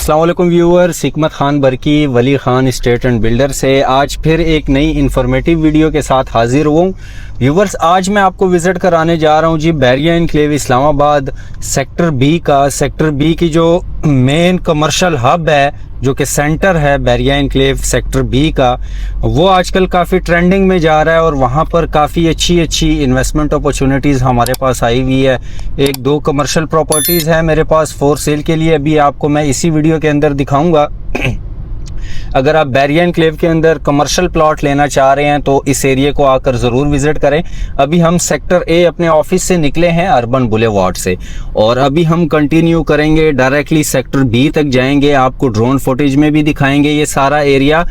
अस्सलाम वालेकुम व्यूअर्स, हिकमत खान बरकी वली खान एस्टेट एंड बिल्डर से आज फिर एक नई इन्फॉर्मेटिव वीडियो के साथ हाजिर हुआ हूँ। व्यूअर्स, आज मैं आपको विज़िट कराने जा रहा हूँ जी Bairia enclave Islamabad sector B का। सेक्टर बी की जो मेन कमर्शियल हब है, जो कि सेंटर है बैरिया एनक्लेव सेक्टर बी का, वो आजकल काफ़ी ट्रेंडिंग में जा रहा है और वहाँ पर काफ़ी अच्छी इन्वेस्टमेंट अपॉर्चुनिटीज़ हमारे पास आई हुई है। एक दो कमर्शियल प्रॉपर्टीज़ है मेरे पास फॉर सेल के लिए, अभी आपको मैं इसी वीडियो के अंदर दिखाऊंगा। अगर आप बैरिया एनक्लेव के अंदर कमर्शियल प्लॉट लेना चाह रहे हैं तो इस एरिया को आकर ज़रूर विज़िट करें। अभी हम सेक्टर ए अपने ऑफिस से निकले हैं अर्बन बुलेवार्ड से, और अभी हम कंटिन्यू करेंगे डायरेक्टली सेक्टर बी तक जाएंगे। आपको ड्रोन फुटेज में भी दिखाएंगे ये सारा एरिया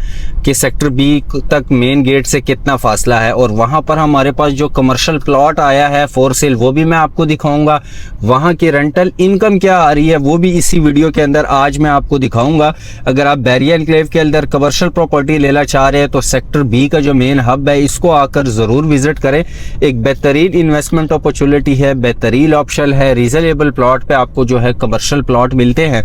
कि सेक्टर बी तक मेन गेट से कितना फासला है, और वहाँ पर हमारे पास जो कमर्शियल प्लॉट आया है फॉर सेल वो भी मैं आपको दिखाऊंगा। वहाँ की रेंटल इनकम क्या आ रही है वो भी इसी वीडियो के अंदर आज मैं आपको दिखाऊंगा। अगर आप बैरिया एनक्लेव के अंदर कमर्शियल प्रॉपर्टी लेना चाह रहे हैं तो सेक्टर बी का जो मेन हब है इसको आकर जरूर विजिट करें। एक बेहतरीन इन्वेस्टमेंट अपॉर्चुनिटी है, बेहतरीन ऑप्शन है, रीजनेबल प्लॉट पे आपको जो है कमर्शियल प्लॉट मिलते हैं।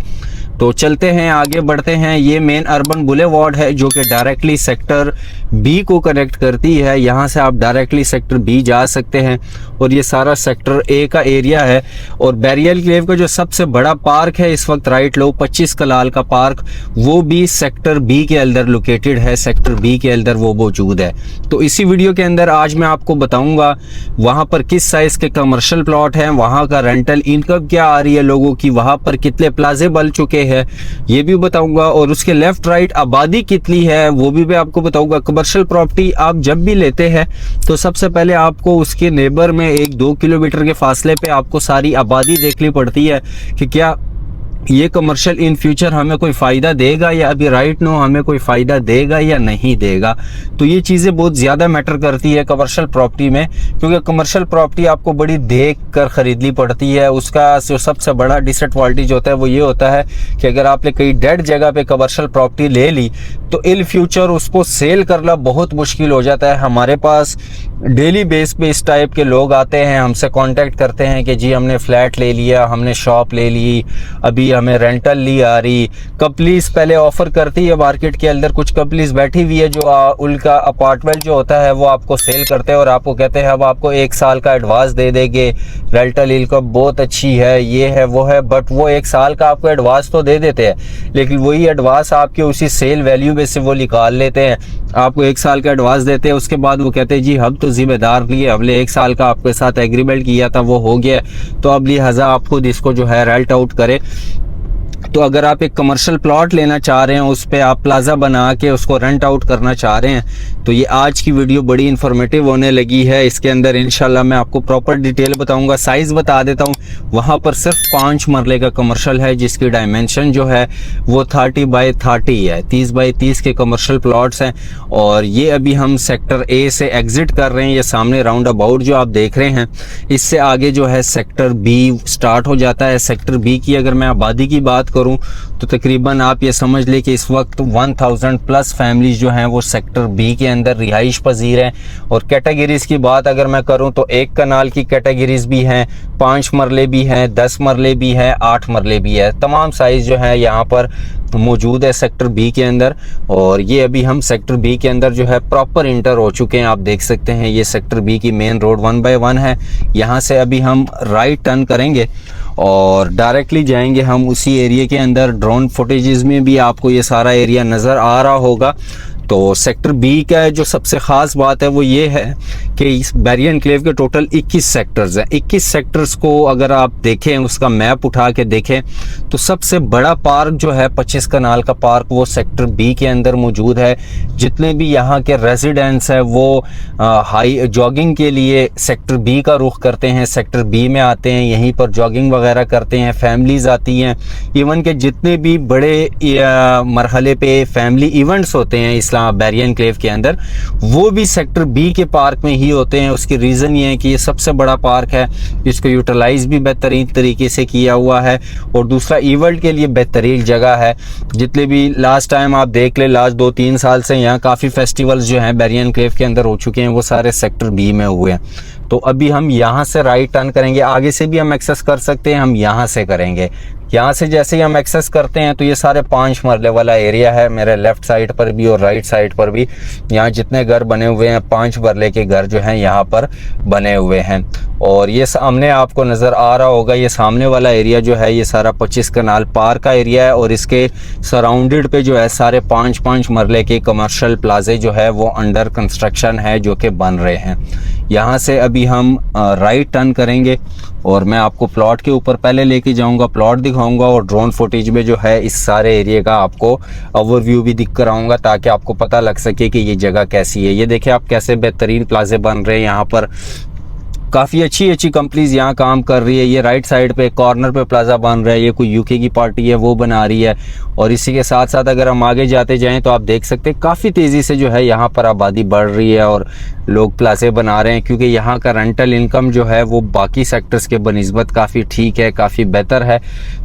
तो चलते हैं, आगे बढ़ते हैं। ये मेन अर्बन बुलेवार्ड है जो कि डायरेक्टली सेक्टर बी को कनेक्ट करती है। यहाँ से आप डायरेक्टली सेक्टर बी जा सकते हैं और ये सारा सेक्टर ए का एरिया है। और बैरिया एनक्लेव का जो सबसे बड़ा पार्क है इस वक्त राइट लो 25 कनाल का पार्क, वो भी सेक्टर बी के अंदर लोकेटेड है, सेक्टर बी के अंदर वो मौजूद है। तो इसी वीडियो के अंदर आज मैं आपको बताऊंगा वहाँ पर किस साइज के कमर्शियल प्लॉट हैं, वहाँ का रेंटल इनकम क्या आ रही है लोगों की, वहाँ पर कितने प्लाजे बन चुके है ये भी बताऊंगा, और उसके लेफ्ट राइट आबादी कितनी है वो भी मैं आपको बताऊंगा। कमर्शियल प्रॉपर्टी आप जब भी लेते हैं तो सबसे पहले आपको उसके नेबर में 1-2 किलोमीटर के फासले पे आपको सारी आबादी देखनी पड़ती है कि क्या ये कमर्शियल इन फ्यूचर हमें कोई फ़ायदा देगा या अभी राइट नो हमें कोई फ़ायदा देगा या नहीं देगा। तो ये चीज़ें बहुत ज़्यादा मैटर करती है कमर्शियल प्रॉपर्टी में, क्योंकि कमर्शियल प्रॉपर्टी आपको बड़ी देख कर ख़रीदनी पड़ती है। उसका जो सबसे बड़ा डिसएडवांटेज होता है वो ये होता है कि अगर आपने कहीं डेड जगह पे कमर्शियल प्रॉपर्टी ले ली तो इन फ्यूचर उसको सेल करना बहुत मुश्किल हो जाता है। हमारे पास डेली बेस पे इस टाइप के लोग आते हैं, हमसे कांटेक्ट करते हैं कि जी हमने फ्लैट ले लिया, हमने शॉप ले ली, अभी हमें रेंटल ली आ रही। कंपनीज पहले ऑफर करती है मार्केट के अंदर, कुछ कंपनीज बैठी हुई है जो उनका अपार्टमेंट जो होता है वो आपको सेल करते हैं और आपको कहते हैं हम आपको 1 साल का एडवांस दे देंगे, रेंटल इनकम बहुत अच्छी है, ये है वो है। बट वो 1 साल का आपको एडवांस तो दे देते हैं, लेकिन वही एडवांस आपके उसी सेल वैल्यू में से वो निकाल लेते हैं। आपको 1 साल का एडवांस देते हैं, उसके बाद वो कहते हैं जी हम तो जिम्मेदार लिए, हमने 1 साल का आपके साथ एग्रीमेंट किया था वो हो गया, तो अब लिहाजा आप खुद इसको जो है रेंट आउट करें। तो अगर आप एक कमर्शियल प्लॉट लेना चाह रहे हैं, उस पे आप प्लाजा बना के उसको रेंट आउट करना चाह रहे हैं, तो ये आज की वीडियो बड़ी इन्फॉर्मेटिव होने लगी है। इसके अंदर इंशाल्लाह मैं आपको प्रॉपर डिटेल बताऊंगा। साइज़ बता देता हूँ, वहाँ पर सिर्फ 5 मरले का कमर्शियल है जिसकी डायमेंशन जो है वो 30 बाई 30 है, 30 बाई 30 के कमर्शियल प्लॉट्स हैं। और ये अभी हम सेक्टर ए से एग्जिट कर रहे हैं। ये सामने राउंड अबाउट जो आप देख रहे हैं, इससे आगे जो है सेक्टर बी स्टार्ट हो जाता है। सेक्टर बी की अगर मैं आबादी की बात करूं तो तकरीबन आप ये समझ ले कि इस वक्त 1000 प्लस फैमिलीज जो हैं वो सेक्टर बी के अंदर रिहाइश पजीर हैं। और कैटेगरीज की बात अगर मैं करूं तो 1 कनाल की कैटेगरीज भी हैं, 5 मरले भी हैं, 10 मरले भी हैं, 8 मरले भी है। तमाम साइज जो है यहाँ पर मौजूद है सेक्टर बी के अंदर। और ये अभी हम सेक्टर बी के अंदर जो है प्रॉपर इंटर हो चुके हैं। आप देख सकते हैं ये सेक्टर बी की मेन रोड 1 बाय 1 है। यहाँ से अभी हम राइट टर्न करेंगे और डायरेक्टली जाएंगे हम उसी एरिया के अंदर। ड्रोन फुटेजेस में भी आपको ये सारा एरिया नज़र आ रहा होगा। तो सेक्टर बी का जो सबसे ख़ास बात है वो ये है कि इस बैरिया एनक्लेव के टोटल 21 सेक्टर्स हैं। 21 सेक्टर्स को अगर आप देखें, उसका मैप उठा के देखें, तो सबसे बड़ा पार्क जो है 25 कनाल का पार्क वो सेक्टर बी के अंदर मौजूद है। जितने भी यहाँ के रेजिडेंट्स हैं वो हाई जॉगिंग के लिए सेक्टर बी का रुख करते हैं, सेक्टर बी में आते हैं, यहीं पर जॉगिंग वगैरह करते हैं, फैमिलीज आती हैं। इवन के जितने भी बड़े मरहले पे फैमिली इवेंट्स होते हैं बैरिया एनक्लेव के अंदर, वो भी सेक्टर बी के पार्क में ही होते हैं। उसकी रीज़न ये है कि ये सबसे बड़ा पार्क है, इसको यूटिलाइज भी बेहतरीन तरीके से किया हुआ है, और दूसरा इवेंट के लिए बेहतरीन जगह है। जितने भी लास्ट टाइम आप देख ले, लास्ट 2-3 साल से यहाँ काफ़ी फेस्टिवल्स जो हैं बैरिया एनक्लेव के अंदर हो चुके हैं, वो सारे सेक्टर बी में हुए हैं। तो अभी हम यहाँ से राइट टर्न करेंगे, आगे से भी हम एक्सेस कर सकते हैं, हम यहाँ से करेंगे। यहाँ से जैसे ही हम एक्सेस करते हैं तो ये सारे 5 मरले वाला एरिया है। मेरे लेफ्ट साइड पर भी और राइट साइड पर भी यहाँ जितने घर बने हुए हैं 5 मरले के घर जो हैं यहाँ पर बने हुए हैं। और ये सामने आपको नज़र आ रहा होगा, ये सामने वाला एरिया जो है ये सारा 25 कनाल पार्क का एरिया है और इसके सराउंडेड पे जो है सारे 5-5 मरले के कमर्शियल प्लाजे जो है वो अंडर कंस्ट्रक्शन है, जो कि बन रहे हैं। यहाँ से अभी हम राइट टर्न करेंगे और मैं आपको प्लॉट के ऊपर पहले लेके जाऊंगा, प्लॉट दिखाऊंगा और ड्रोन फुटेज में जो है इस सारे एरिया का आपको ओवरव्यू भी दिख कराऊंगा, ताकि आपको पता लग सके कि ये जगह कैसी है। ये देखिए आप कैसे बेहतरीन प्लाजे बन रहे हैं यहाँ पर, काफ़ी अच्छी कंपनीज यहाँ काम कर रही है। ये राइट साइड पे कॉर्नर पे प्लाजा बन रहा है, ये कोई यूके की पार्टी है वो बना रही है। और इसी के साथ साथ अगर हम आगे जाते जाएं तो आप देख सकते हैं काफ़ी तेज़ी से जो है यहाँ पर आबादी बढ़ रही है और लोग प्लाजे बना रहे हैं, क्योंकि यहाँ का रेंटल इनकम जो है वो बाकी सेक्टर्स के बनिस्बत काफ़ी ठीक है, काफ़ी बेहतर है।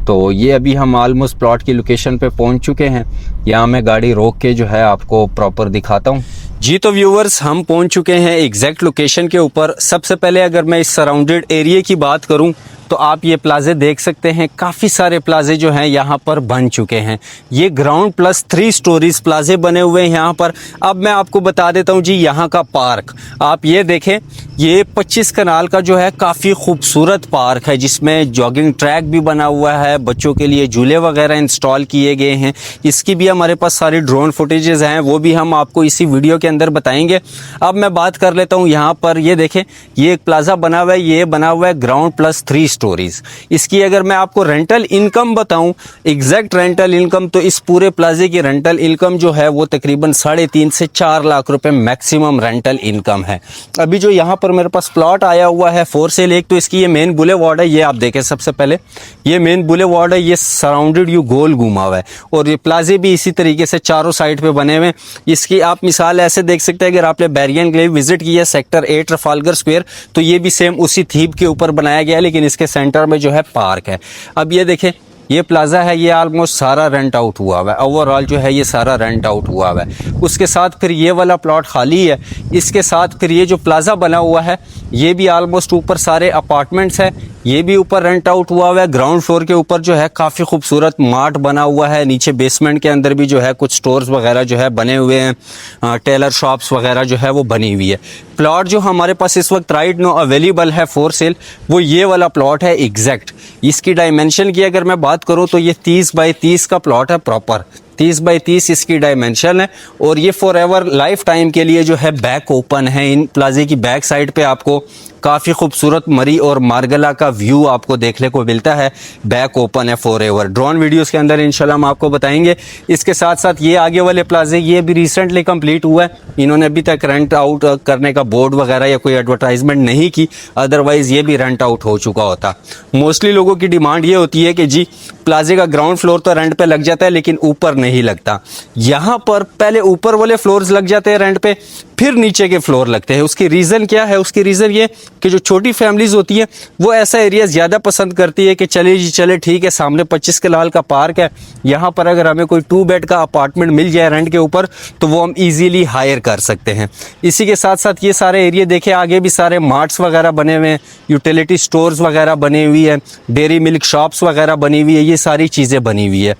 तो ये अभी हम ऑलमोस्ट प्लॉट की लोकेशन पे पहुँच चुके हैं। यहाँ मैं गाड़ी रोक के जो है आपको प्रॉपर दिखाता हूँ। जी तो व्यूवर्स, हम पहुंच चुके हैं एग्जैक्ट लोकेशन के ऊपर। सबसे पहले अगर मैं इस सराउंडेड एरिया की बात करूं तो आप ये प्लाजे देख सकते हैं, काफ़ी सारे प्लाजे जो हैं यहाँ पर बन चुके हैं। ये ग्राउंड प्लस 3 स्टोरीज प्लाजे बने हुए हैं यहाँ पर। अब मैं आपको बता देता हूँ जी यहाँ का पार्क आप ये देखें, ये 25 कनाल का जो है काफ़ी खूबसूरत पार्क है, जिसमें जॉगिंग ट्रैक भी बना हुआ है, बच्चों के लिए झूले वगैरह इंस्टॉल किए गए हैं। इसकी भी हमारे पास सारी ड्रोन फुटेजेस हैं, वो भी हम आपको इसी वीडियो के अंदर बताएंगे। अब मैं बात कर लेता हूँ यहाँ पर, ये देखें ये एक प्लाजा बना हुआ है, ये बना हुआ है ग्राउंड प्लस 3 स्टोरीज। इसकी अगर मैं आपको रेंटल इनकम बताऊं, एग्जैक्ट रेंटल इनकम, तो इस पूरे प्लाजे की रेंटल इनकम जो है वो तकरीबन 3.5 से 4 लाख रुपए मैक्सिमम रेंटल इनकम है। अभी जो यहाँ पर मेरे पास प्लॉट आया हुआ है फॉर सेल, एक तो इसकी ये मेन बुलेवार्ड है, ये आप देखें सबसे पहले ये मेन बुलेवार्ड है, ये सराउंडेड यू गोल घुमा हुआ है और ये प्लाजे भी इसी तरीके से चारों साइड पे बने हुए हैं। इसकी आप मिसाल ऐसे देख सकते हैं, अगर आपने बैरियन एनक्लेव विजिट किया सेक्टर 8 ट्रफालगर स्क्वायर, तो ये भी सेम उसी थीम के ऊपर बनाया गया है, लेकिन इसके सेंटर में जो है पार्क है। अब ये देखें ये प्लाजा है, ये ऑलमोस्ट सारा रेंट आउट हुआ हुआ है, ओवरऑल जो है ये सारा रेंट आउट हुआ हुआ है। उसके साथ फिर ये वाला प्लॉट खाली है, इसके साथ फिर ये जो प्लाजा बना हुआ है ये भी ऑलमोस्ट ऊपर सारे अपार्टमेंट्स है, ये भी ऊपर रेंट आउट हुआ हुआ है। ग्राउंड फ्लोर के ऊपर जो है काफ़ी खूबसूरत मार्ट बना हुआ है, नीचे बेसमेंट के अंदर भी जो है कुछ स्टोर्स वगैरह जो है बने हुए हैं, टेलर शॉप्स वगैरह जो है वो बनी हुई है। प्लॉट जो हमारे पास इस वक्त राइट नो अवेलेबल है फॉर सेल, वो ये वाला प्लॉट है एग्जैक्ट। इसकी डायमेंशन की अगर मैं बात करूँ तो ये 30 बाई 30 का प्लॉट है, प्रॉपर 30 बाई 30 इसकी डायमेंशन है और ये फॉर एवर लाइफ टाइम के लिए जो है बैक ओपन है। इन प्लाजे की बैक साइड पे आपको काफ़ी खूबसूरत मरी और मार्गला का व्यू आपको देखने को मिलता है, बैक ओपन है फॉर एवर। ड्रोन वीडियोस के अंदर इंशाल्लाह हम आपको बताएंगे। इसके साथ साथ ये आगे वाले प्लाजे ये भी रिसेंटली कंप्लीट हुआ है, इन्होंने अभी तक रेंट आउट करने का बोर्ड वगैरह या कोई एडवर्टाइजमेंट नहीं की, अदरवाइज़ ये भी रेंट आउट हो चुका होता। मोस्टली लोगों की डिमांड ये होती है कि जी प्लाजे का ग्राउंड फ्लोर तो रेंट पे लग जाता है लेकिन ऊपर नहीं लगता। यहाँ पर पहले ऊपर वाले फ्लोर्स लग जाते हैं रेंट पे, फिर नीचे के फ्लोर लगते हैं। उसकी रीज़न क्या है? उसकी रीज़न ये कि जो छोटी फैमिलीज़ होती है वो ऐसा एरिया ज़्यादा पसंद करती है कि चले जी चले ठीक है, सामने 25 कनाल का पार्क है, यहाँ पर अगर हमें कोई 2 बेड का अपार्टमेंट मिल जाए रेंट के ऊपर तो वो हम ईजीली हायर कर सकते हैं। इसी के साथ साथ ये सारे एरिया देखे, आगे भी सारे मार्ट्स वगैरह बने हुए हैं, यूटिलिटी स्टोर्स वगैरह बनी हुई है, डेयरी मिल्क शॉप्स वगैरह बनी हुई है, ये सारी चीज़ें बनी हुई है।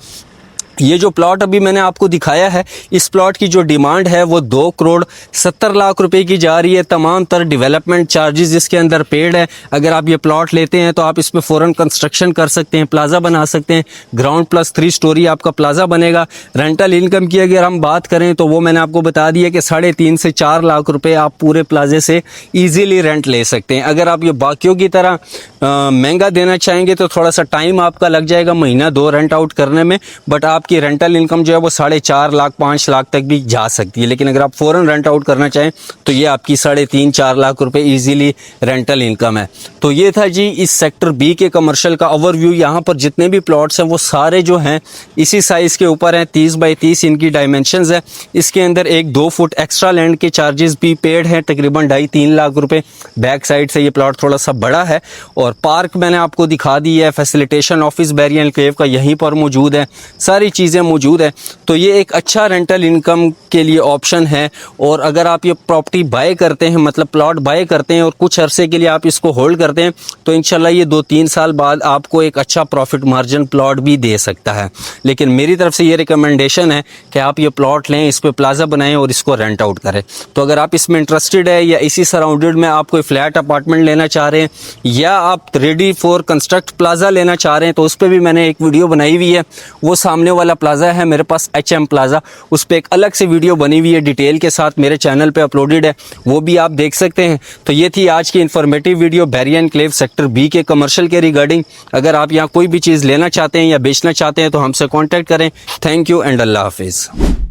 ये जो प्लॉट अभी मैंने आपको दिखाया है, इस प्लॉट की जो डिमांड है वो 2 करोड़ 70 लाख रुपए की जा रही है। तमाम तर डेवलपमेंट चार्जेस इसके अंदर पेड है। अगर आप ये प्लॉट लेते हैं तो आप इसमें फ़ौरन कंस्ट्रक्शन कर सकते हैं, प्लाजा बना सकते हैं। ग्राउंड प्लस 3 स्टोरी आपका प्लाजा बनेगा। रेंटल इनकम की अगर हम बात करें तो वो मैंने आपको बता दिया कि 3.5 से 4 लाख रुपए आप पूरे प्लाजे से ईजीली रेंट ले सकते हैं। अगर आप ये बाकियों की तरह महंगा देना चाहेंगे तो थोड़ा सा टाइम आपका लग जाएगा, महीना 2 रेंट आउट करने में, बट आपकी रेंटल इनकम जो है वो 4.5 लाख 5 लाख तक भी जा सकती है। लेकिन अगर आप फ़ौरन रेंट आउट करना चाहें तो ये आपकी 3.5-4 लाख रुपए इजीली रेंटल इनकम है। तो ये था जी इस सेक्टर बी के कमर्शियल का ओवरव्यू। यहाँ पर जितने भी प्लॉट्स हैं वो सारे जो हैं इसी साइज़ के ऊपर हैं, 30 बाई 30 इनकी डायमेंशंस है। इसके अंदर 1-2 फुट एक्स्ट्रा लैंड के चार्जेस भी पेड हैं, तकरीबन 2.5-3 लाख रुपए। बैक साइड से ये प्लॉट थोड़ा सा बड़ा है और पार्क मैंने आपको दिखा दी है। फैसिलिटेशन ऑफिस बैरियन एनक्लेव का यहीं पर मौजूद है। सारी चीज़ें मौजूद है, तो ये एक अच्छा रेंटल इनकम के लिए ऑप्शन है। और अगर आप ये प्रॉपर्टी बाय करते हैं, मतलब प्लॉट बाय करते हैं और कुछ अरसे के लिए आप इसको होल्ड करते हैं, तो इंशाल्लाह ये 2-3 साल बाद आपको एक अच्छा प्रॉफिट मार्जिन प्लॉट भी दे सकता है। लेकिन मेरी तरफ से ये रिकमेंडेशन है कि आप ये प्लॉट लें, इस पर प्लाजा बनाएं और इसको रेंट आउट करें। तो अगर आप इसमें इंटरेस्टेड है या इसी सराउंडेड में आप कोई फ्लैट अपार्टमेंट लेना चाह रहे हैं या आप रेडी फॉर कंस्ट्रक्ट प्लाजा लेना चाह रहे हैं, तो उस पर भी मैंने एक वीडियो बनाई हुई है। वो सामने वाला प्लाजा है मेरे पास HM प्लाजा, उस पर एक अलग से वीडियो बनी हुई है डिटेल के साथ, मेरे चैनल पे अपलोडेड है, वो भी आप देख सकते हैं। तो ये थी आज की informative video Bairia enclave sector B के कमर्शियल के रिगार्डिंग। अगर आप यहाँ कोई भी चीज़ लेना चाहते हैं या बेचना चाहते हैं तो हमसे कॉन्टैक्ट करें। थैंक यू एंड अल्लाह हाफिज़।